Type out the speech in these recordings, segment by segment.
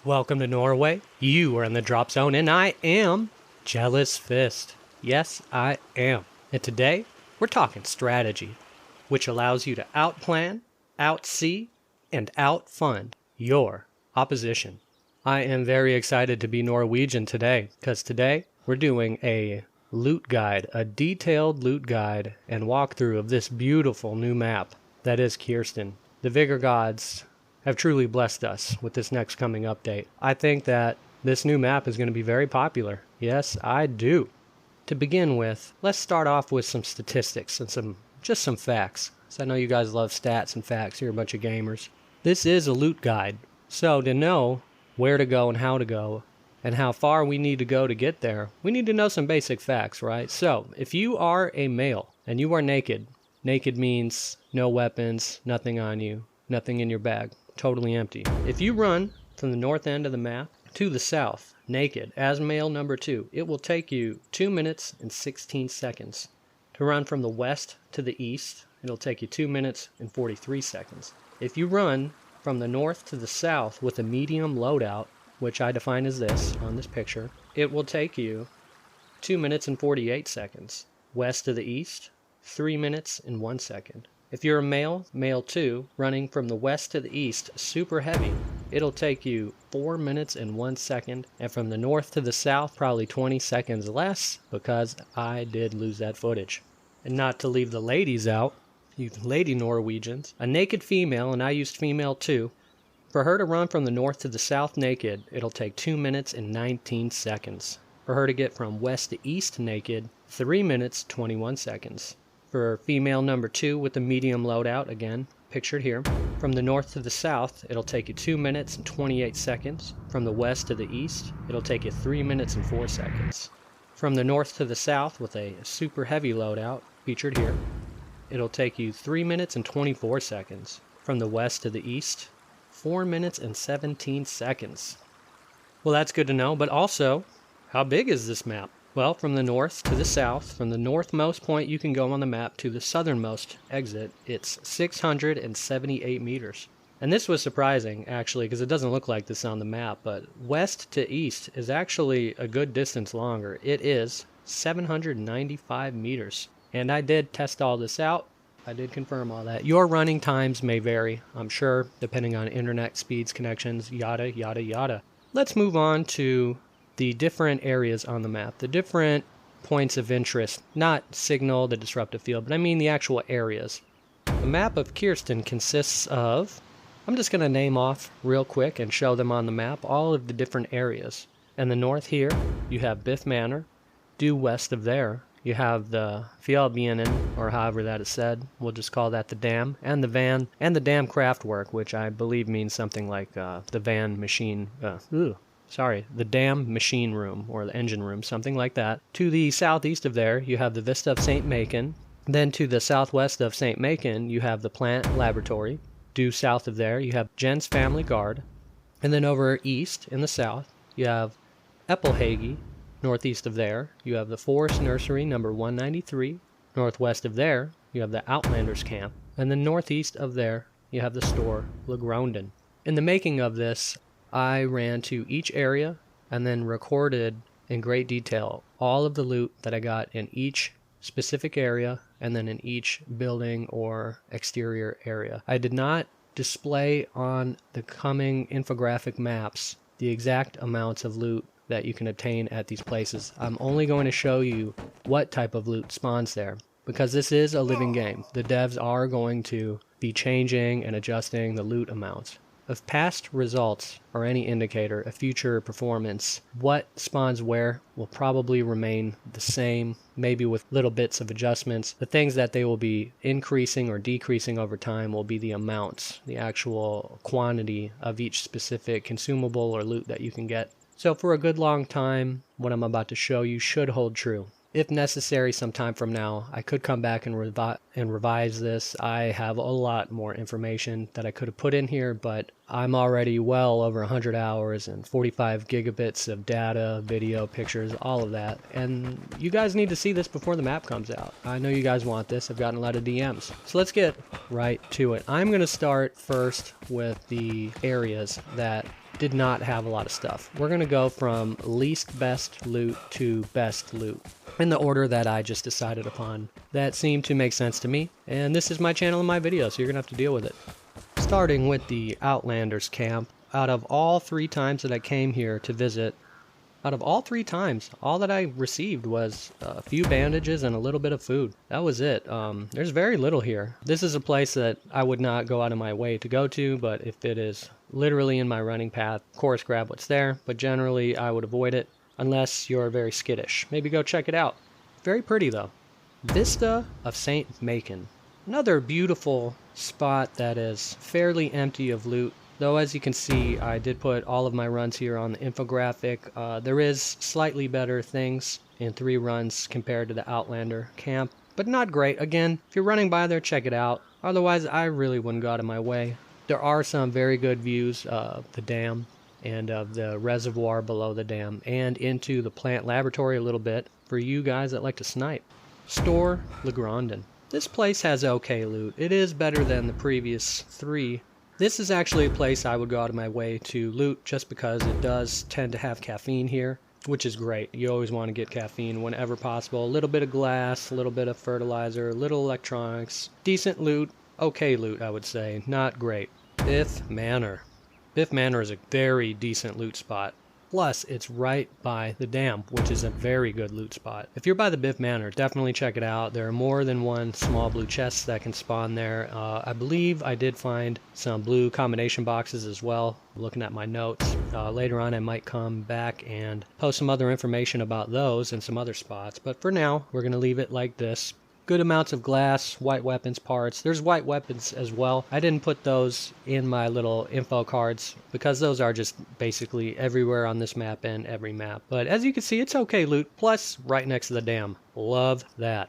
Welcome to Norway. You are in the drop zone, and I am JealousFist. Yes, I am. And today, we're talking strategy, which allows you to outplan, outsee, and outfund your opposition. I am very excited to be Norwegian today, because today we're doing a loot guide, a detailed loot guide and walkthrough of this beautiful new map that is Kjerstin. The Vigor gods have truly blessed us with this next coming update. I think that this new map is going to be very popular. Yes, I do. To begin with, let's start off with some statistics and just some facts. So I know you guys love stats and facts. You're a bunch of gamers. This is a loot guide. So to know where to go and how far we need to go to get there, we need to know some basic facts, right? So if you are a male and you are naked, naked means no weapons, nothing on you, nothing in your bag. Totally empty. If you run from the north end of the map to the south, naked, as male number 2, it will take you 2 minutes and 16 seconds. To run from the west to the east, it'll take you 2 minutes and 43 seconds. If you run from the north to the south with a medium loadout, which I define as this on this picture, it will take you 2 minutes and 48 seconds. West to the east, 3 minutes and 1 second. If you're a male 2, running from the west to the east, super heavy, it'll take you 4 minutes and 1 second. And from the north to the south, probably 20 seconds less, because I did lose that footage. And not to leave the ladies out, you lady Norwegians, a naked female, and I used female 2, for her to run from the north to the south naked, it'll take 2 minutes and 19 seconds. For her to get from west to east naked, 3 minutes 21 seconds. For female number 2 with the medium loadout, again, pictured here, from the north to the south, it'll take you 2 minutes and 28 seconds. From the west to the east, it'll take you 3 minutes and 4 seconds. From the north to the south with a super heavy loadout, featured here, it'll take you 3 minutes and 24 seconds. From the west to the east, 4 minutes and 17 seconds. Well, that's good to know, but also, how big is this map? Well, from the north to the south, from the northmost point you can go on the map to the southernmost exit, it's 678 meters. And this was surprising, actually, because it doesn't look like this on the map, but west to east is actually a good distance longer. It is 795 meters. And I did test all this out. I did confirm all that. Your running times may vary, I'm sure, depending on internet speeds, connections, yada, yada, yada. Let's move on to the different areas on the map, the different points of interest, not signal, the disruptive field, but I mean the actual areas. The map of Kjerstin consists of, I'm just going to name off real quick and show them on the map, all of the different areas. In the north here, you have Biff Manor. Due west of there, you have the Fjellbjenen, or however that is said. We'll just call that the dam, and the van, and the dam craftwork, which I believe means something like the van machine, the dam machine room, or the engine room, something like that. To the southeast of there, you have the Vista of St Macon. Then to the southwest of St Macon, you have the plant laboratory. Due south of there, you have Jen's Family Guard. And then over east, in the south, you have Eppelhage. Northeast of there, you have the Forest Nursery, number 193. Northwest of there, you have the Outlanders Camp. And then northeast of there, you have the store, Legronden. In the making of this, I ran to each area and then recorded in great detail all of the loot that I got in each specific area and then in each building or exterior area. I did not display on the coming infographic maps the exact amounts of loot that you can obtain at these places. I'm only going to show you what type of loot spawns there, because this is a living game. The devs are going to be changing and adjusting the loot amounts. If past results are any indicator of future performance, what spawns where will probably remain the same, maybe with little bits of adjustments. The things that they will be increasing or decreasing over time will be the amounts, the actual quantity of each specific consumable or loot that you can get. So for a good long time, what I'm about to show you should hold true. If necessary, sometime from now, I could come back and revise this. I have a lot more information that I could have put in here, but I'm already well over 100 hours and 45 gigabits of data, video, pictures, all of that. And you guys need to see this before the map comes out. I know you guys want this. I've gotten a lot of DMs. So let's get right to it. I'm going to start first with the areas that did not have a lot of stuff. We're going to go from least best loot to best loot in the order that I just decided upon. That seemed to make sense to me, and this is my channel and my video, so you're going to have to deal with it. Starting with the Outlanders Camp, out of all 3 times that I came here to visit, out of all 3 times, all that I received was a few bandages and a little bit of food. That was it. There's very little here. This is a place that I would not go out of my way to go to, but if it is literally in my running path, of course grab what's there, but generally I would avoid it unless you're very skittish. Maybe go check it out. Very pretty though. Vista of St Macon. Another beautiful spot that is fairly empty of loot. Though, as you can see, I did put all of my runs here on the infographic. There is slightly better things in 3 runs compared to the Outlander Camp, but not great. Again, if you're running by there, check it out. Otherwise, I really wouldn't go out of my way. There are some very good views of the dam and of the reservoir below the dam and into the plant laboratory a little bit for you guys that like to snipe. Store Le Grandin. This place has okay loot. It is better than the previous 3. This is actually a place I would go out of my way to loot just because it does tend to have caffeine here, which is great. You always want to get caffeine whenever possible. A little bit of glass, a little bit of fertilizer, a little electronics. Decent loot, okay loot I would say, not great. Biff Manor. Biff Manor is a very decent loot spot. Plus, it's right by the dam, which is a very good loot spot. If you're by the Biff Manor, definitely check it out. There are more than 1 small blue chests that can spawn there. I believe I did find some blue combination boxes as well. Looking at my notes, later on I might come back and post some other information about those and some other spots. But for now, we're going to leave it like this. Good amounts of glass, white weapons parts. There's white weapons as well. I didn't put those in my little info cards because those are just basically everywhere on this map and every map. But as you can see, it's okay loot. Plus, right next to the dam. Love that.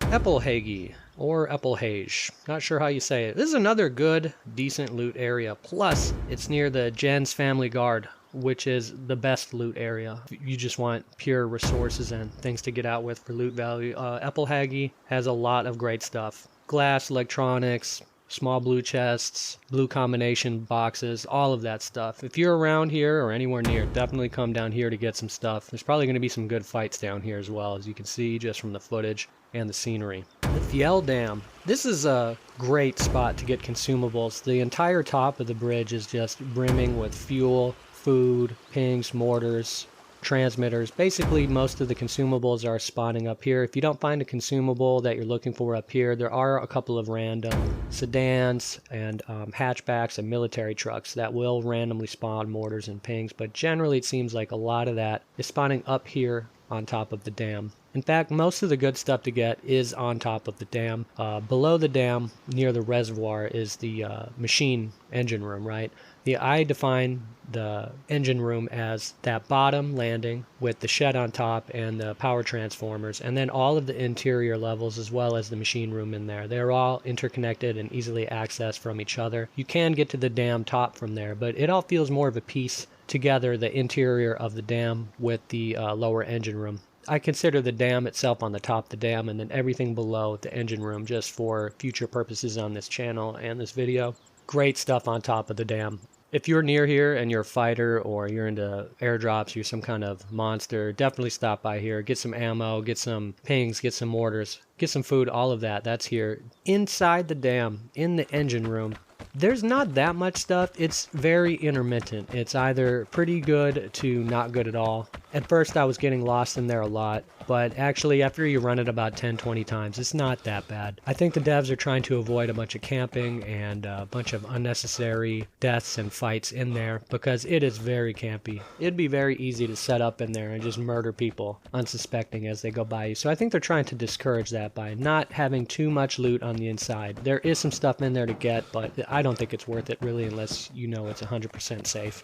Eppelhage or Eppelhage. Not sure how you say it. This is another good, decent loot area. Plus, it's near the Jens Family Guard, which is the best loot area. You just want pure resources and things to get out with for loot value. Eppelhage has a lot of great stuff. Glass, electronics, small blue chests, blue combination boxes, all of that stuff. If you're around here or anywhere near, definitely come down here to get some stuff. There's probably going to be some good fights down here as well, as you can see just from the footage and the scenery. The Fjell Dam. This is a great spot to get consumables. The entire top of the bridge is just brimming with fuel, food, pings, mortars, transmitters. Basically, most of the consumables are spawning up here. If you don't find a consumable that you're looking for up here, there are a couple of random sedans and hatchbacks and military trucks that will randomly spawn mortars and pings, but generally it seems like a lot of that is spawning up here on top of the dam. In fact, most of the good stuff to get is on top of the dam. Below the dam, near the reservoir, is the machine engine room, right? I define the engine room as that bottom landing with the shed on top and the power transformers, and then all of the interior levels as well as the machine room in there. They're all interconnected and easily accessed from each other. You can get to the dam top from there, but it all feels more of a piece together, the interior of the dam with the lower engine room. I consider the dam itself on the top of the dam and then everything below the engine room just for future purposes on this channel and this video. Great stuff on top of the dam. If you're near here and you're a fighter or you're into airdrops, you're some kind of monster, definitely stop by here. Get some ammo, get some pings, get some mortars, get some food, all of that. That's here. Inside the dam, in the engine room, there's not that much stuff. It's very intermittent. It's either pretty good to not good at all. At first I was getting lost in there a lot, but actually after you run it about 10-20 times, it's not that bad. I think the devs are trying to avoid a bunch of camping and a bunch of unnecessary deaths and fights in there because it is very campy. It'd be very easy to set up in there and just murder people unsuspecting as they go by you. So I think they're trying to discourage that by not having too much loot on the inside. There is some stuff in there to get, but I don't think it's worth it really unless you know it's 100% safe.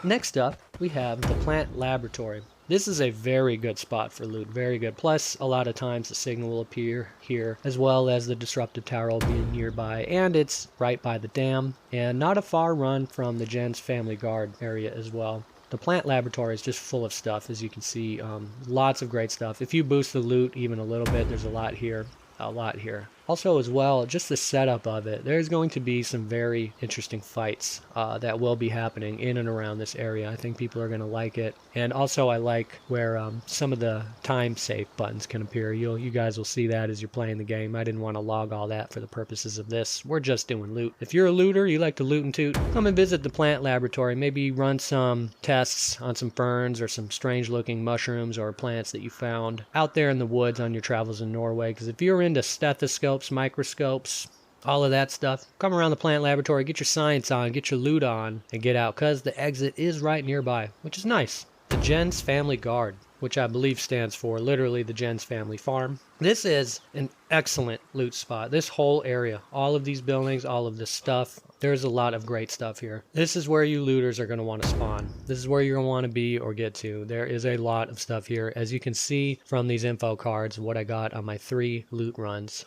Next up, we have the plant laboratory. This is a very good spot for loot, very good. Plus, a lot of times the signal will appear here, as well as the disruptive tower will be nearby, and it's right by the dam, and not a far run from the Jens Family Guard area as well. The plant laboratory is just full of stuff, as you can see. Lots of great stuff. If you boost the loot even a little bit, there's a lot here. A lot here. Also as well, just the setup of it. There's going to be some very interesting fights that will be happening in and around this area. I think people are going to like it. And also I like where some of the time save buttons can appear. You guys will see that as you're playing the game. I didn't want to log all that for the purposes of this. We're just doing loot. If you're a looter, you like to loot and toot, come and visit the plant laboratory. Maybe run some tests on some ferns or some strange looking mushrooms or plants that you found out there in the woods on your travels in Norway. Because if you're into stethoscopes, microscopes, all of that stuff, come around the plant laboratory, get your science on, get your loot on, and get out, because the exit is right nearby, which is nice. The Jens Family Guard, which I believe stands for literally the Jens Family Farm. This is an excellent loot spot. This whole area, all of these buildings, all of this stuff, there's a lot of great stuff here. This is where you looters are going to want to spawn. This is where you're going to want to be or get to. There is a lot of stuff here, as you can see from these info cards, what I got on my 3 loot runs.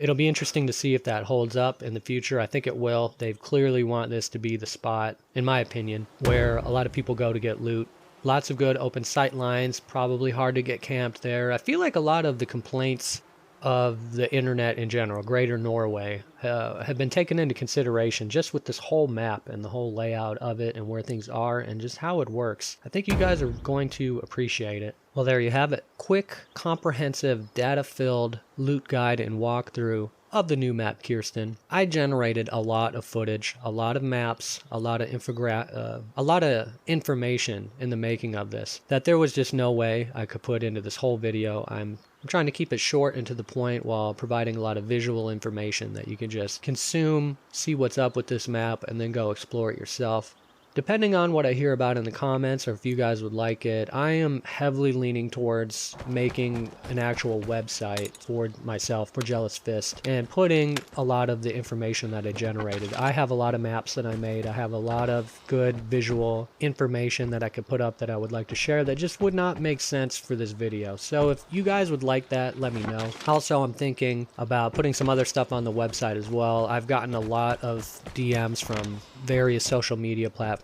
It'll be interesting to see if that holds up in the future. I think it will. They've clearly want this to be the spot, in my opinion, where a lot of people go to get loot. Lots of good open sight lines, probably hard to get camped there. I feel like a lot of the complaints of the internet in general, Greater Norway, have been taken into consideration just with this whole map and the whole layout of it and where things are and just how it works. I think you guys are going to appreciate it. Well, there you have it. Quick, comprehensive, data-filled loot guide and walkthrough of the new map Kjerstin. I generated a lot of footage, a lot of maps, a lot of information in the making of this that there was just no way I could put into this whole video. I'm trying to keep it short and to the point while providing a lot of visual information that you can just consume, see what's up with this map, and then go explore it yourself. Depending on what I hear about in the comments or if you guys would like it, I am heavily leaning towards making an actual website for myself, for JealousFist, and putting a lot of the information that I generated. I have a lot of maps that I made. I have a lot of good visual information that I could put up that I would like to share that just would not make sense for this video. So if you guys would like that, let me know. Also, I'm thinking about putting some other stuff on the website as well. I've gotten a lot of DMs from various social media platforms.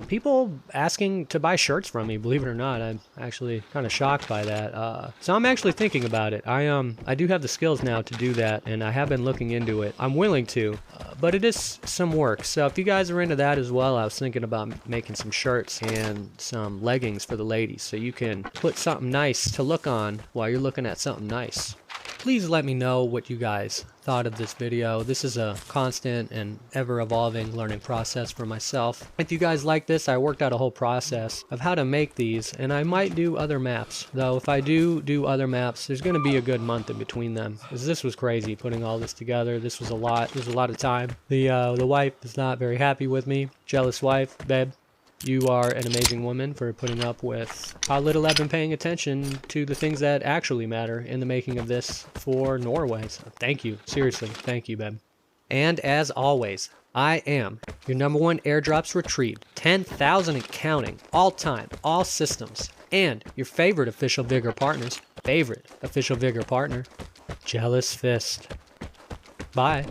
People asking to buy shirts from me, believe it or not. I'm actually kind of shocked by that. So I'm actually thinking about it. I do have the skills now to do that, and I have been looking into it. I'm willing to, but it is some work. So if you guys are into that as well, I was thinking about making some shirts and some leggings for the ladies, so you can put something nice to look on while you're looking at something nice. Please let me know what you guys thought of this video. This is a constant and ever-evolving learning process for myself. If you guys like this, I worked out a whole process of how to make these, and I might do other maps. Though if I do other maps, there's going to be a good month in between them, because this was crazy putting all this together. This was a lot. There's a lot of time. The wife is not very happy with me. Jealous wife, babe. You are an amazing woman for putting up with how little I've been paying attention to the things that actually matter in the making of this for Norway. So thank you. Seriously, thank you, babe. And as always, I am your #1 airdrops retrieved, 10,000 and counting, all time, all systems, and your favorite official Vigor partner, JealousFist. Bye.